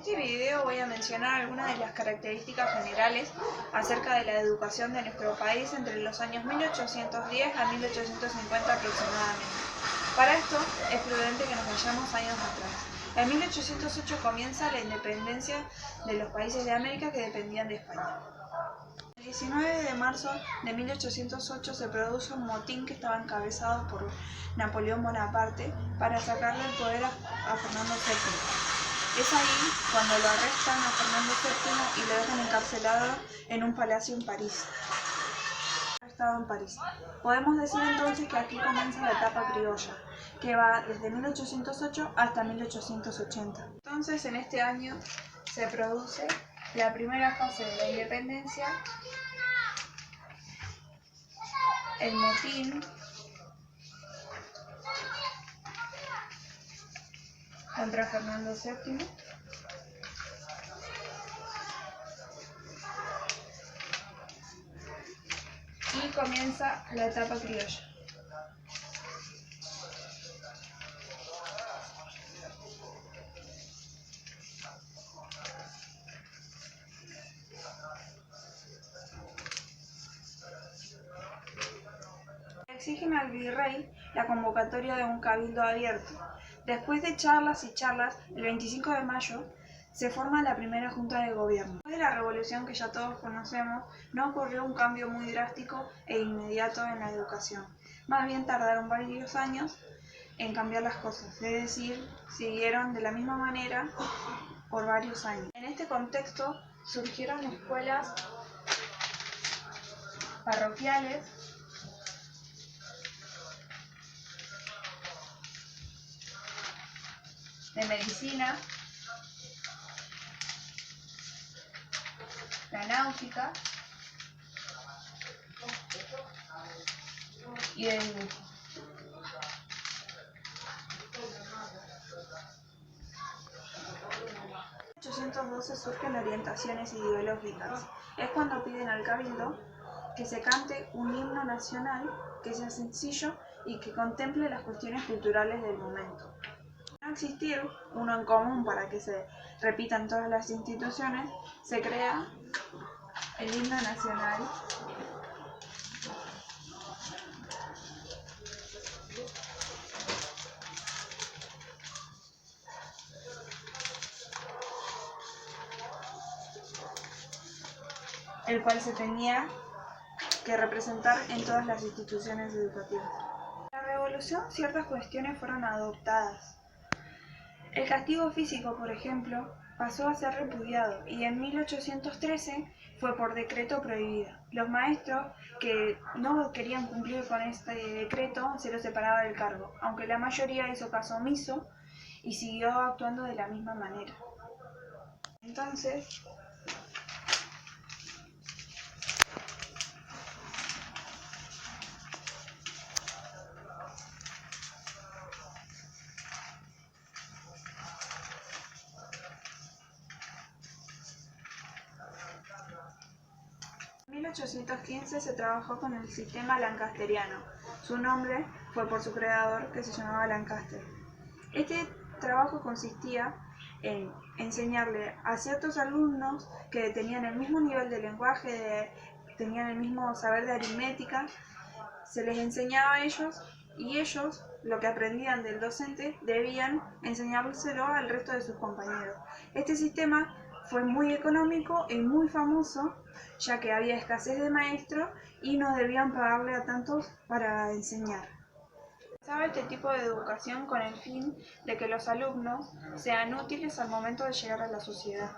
este video voy a mencionar algunas de las características generales acerca de la educación de nuestro país entre los años 1810 a 1850 aproximadamente. Para esto es prudente que nos vayamos años atrás. En 1808 comienza la independencia de los países de América que dependían de España. El 19 de marzo de 1808 se produce un motín que estaba encabezado por Napoleón Bonaparte para sacarle el poder a Fernando VII. Es ahí cuando lo arrestan a Fernando VII y lo dejan encarcelado en un palacio en París. Podemos decir entonces que aquí comienza la etapa criolla, que va desde 1808 hasta 1880. Entonces en este año se produce la primera fase de la independencia, el motín contra Fernando VII, y comienza la etapa criolla. Exigen al virrey la convocatoria de un cabildo abierto. Después de charlas y charlas, el 25 de mayo se forma la primera junta de gobierno. Después de la revolución que ya todos conocemos, no ocurrió un cambio muy drástico e inmediato en la educación. Más bien tardaron varios años en cambiar las cosas, es decir, siguieron de la misma manera por varios años. En este contexto surgieron escuelas parroquiales, de medicina, la náutica y de dibujo. En 1812 surgen orientaciones ideológicas. Es cuando piden al cabildo que se cante un himno nacional que sea sencillo y que contemple las cuestiones culturales del momento. Al no existir uno en común para que se repitan todas las instituciones, se crea el himno nacional, el cual se tenía que representar en todas las instituciones educativas. En la revolución ciertas cuestiones fueron adoptadas. El castigo físico, por ejemplo, pasó a ser repudiado y en 1813 fue por decreto prohibido. Los maestros que no querían cumplir con este decreto se los separaba del cargo, aunque la mayoría hizo caso omiso y siguió actuando de la misma manera. Entonces, en 1815 se trabajó con el sistema lancasteriano. Su nombre fue por su creador, que se llamaba Lancaster. Este trabajo consistía en enseñarle a ciertos alumnos que tenían el mismo nivel de lenguaje, tenían el mismo saber de aritmética, se les enseñaba a ellos y ellos, lo que aprendían del docente, debían enseñárselo al resto de sus compañeros. Este sistema fue muy económico y muy famoso, ya que había escasez de maestros y no debían pagarle a tantos para enseñar. Realizaba este tipo de educación con el fin de que los alumnos sean útiles al momento de llegar a la sociedad.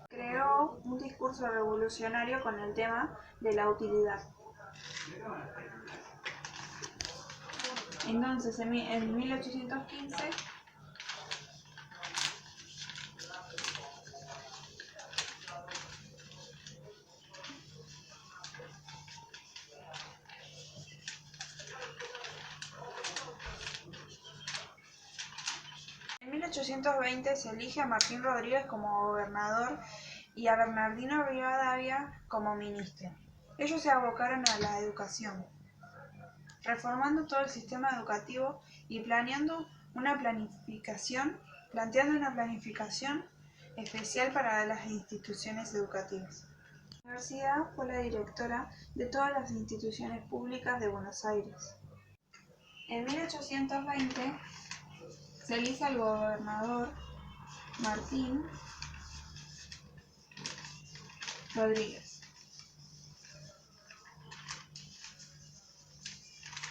Creó un discurso revolucionario con el tema de la utilidad. Entonces, en 1815, en 1820 se elige a Martín Rodríguez como gobernador y a Bernardino Rivadavia como ministro. Ellos se abocaron a la educación, reformando todo el sistema educativo y planteando una planificación especial para las instituciones educativas. La universidad fue la directora de todas las instituciones públicas de Buenos Aires. En 1820 se elige al gobernador Martín Rodríguez,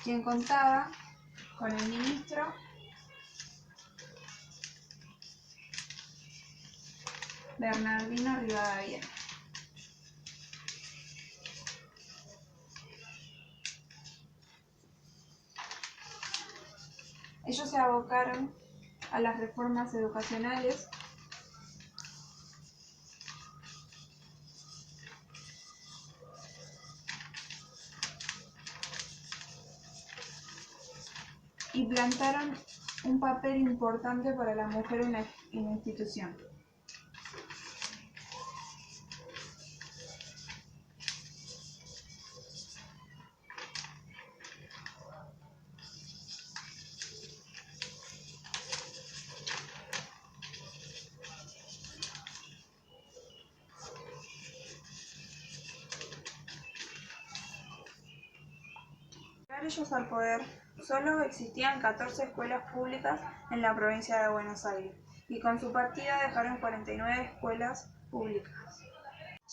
quien contaba con el ministro Bernardino Rivadavia. Ellos se abocaron a las reformas educacionales y plantaron un papel importante para la mujer en la institución. Al llegar ellos al poder, solo existían 14 escuelas públicas en la provincia de Buenos Aires, y con su partida dejaron 49 escuelas públicas.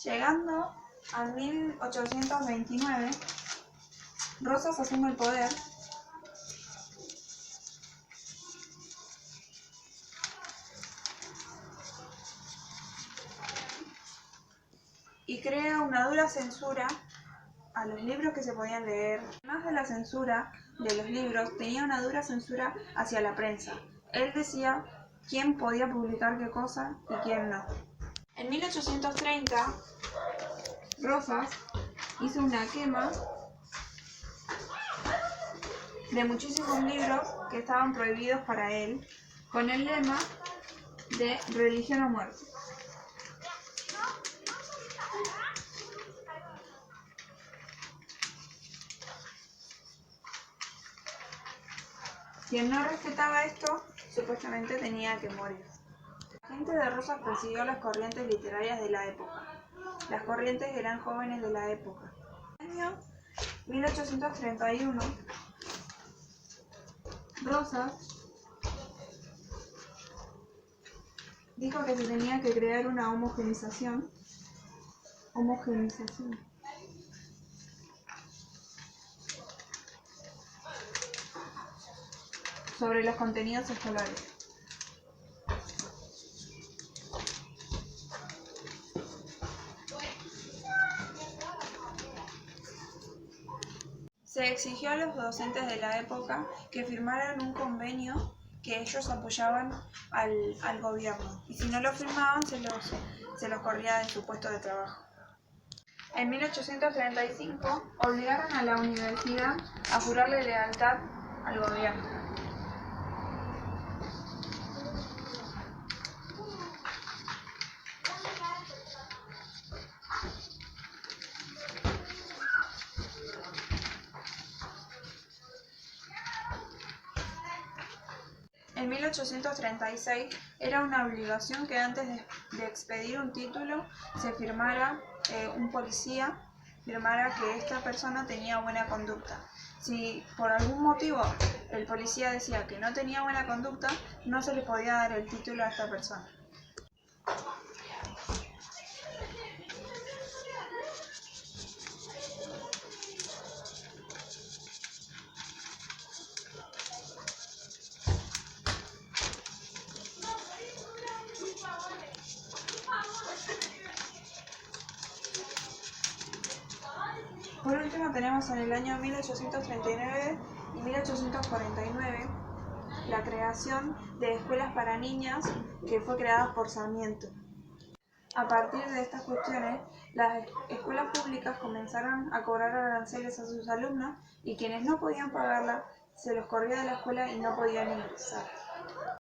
Llegando a 1829, Rosas asume el poder y crea una dura censura a los libros que se podían leer. Además de la censura de los libros, tenía una dura censura hacia la prensa. Él decía quién podía publicar qué cosa y quién no. En 1830, Rosas hizo una quema de muchísimos libros que estaban prohibidos para él, con el lema de religión o muerte. Quien no respetaba esto, supuestamente tenía que morir. La gente de Rosas persiguió las corrientes literarias de la época. Las corrientes eran jóvenes de la época. En el año 1831, Rosas dijo que se tenía que crear una homogenización sobre los contenidos escolares. Se exigió a los docentes de la época que firmaran un convenio que ellos apoyaban al gobierno, y si no lo firmaban se los corría de su puesto de trabajo. En 1835 obligaron a la universidad a jurarle lealtad al gobierno. En 1836 era una obligación que antes de expedir un título se firmara, un policía firmara que esta persona tenía buena conducta. Si por algún motivo el policía decía que no tenía buena conducta, no se le podía dar el título a esta persona. Por último tenemos en el año 1839 y 1849 la creación de escuelas para niñas que fue creada por Sarmiento. A partir de estas cuestiones, las escuelas públicas comenzaron a cobrar aranceles a sus alumnos y quienes no podían pagarla se los corría de la escuela y no podían ingresar.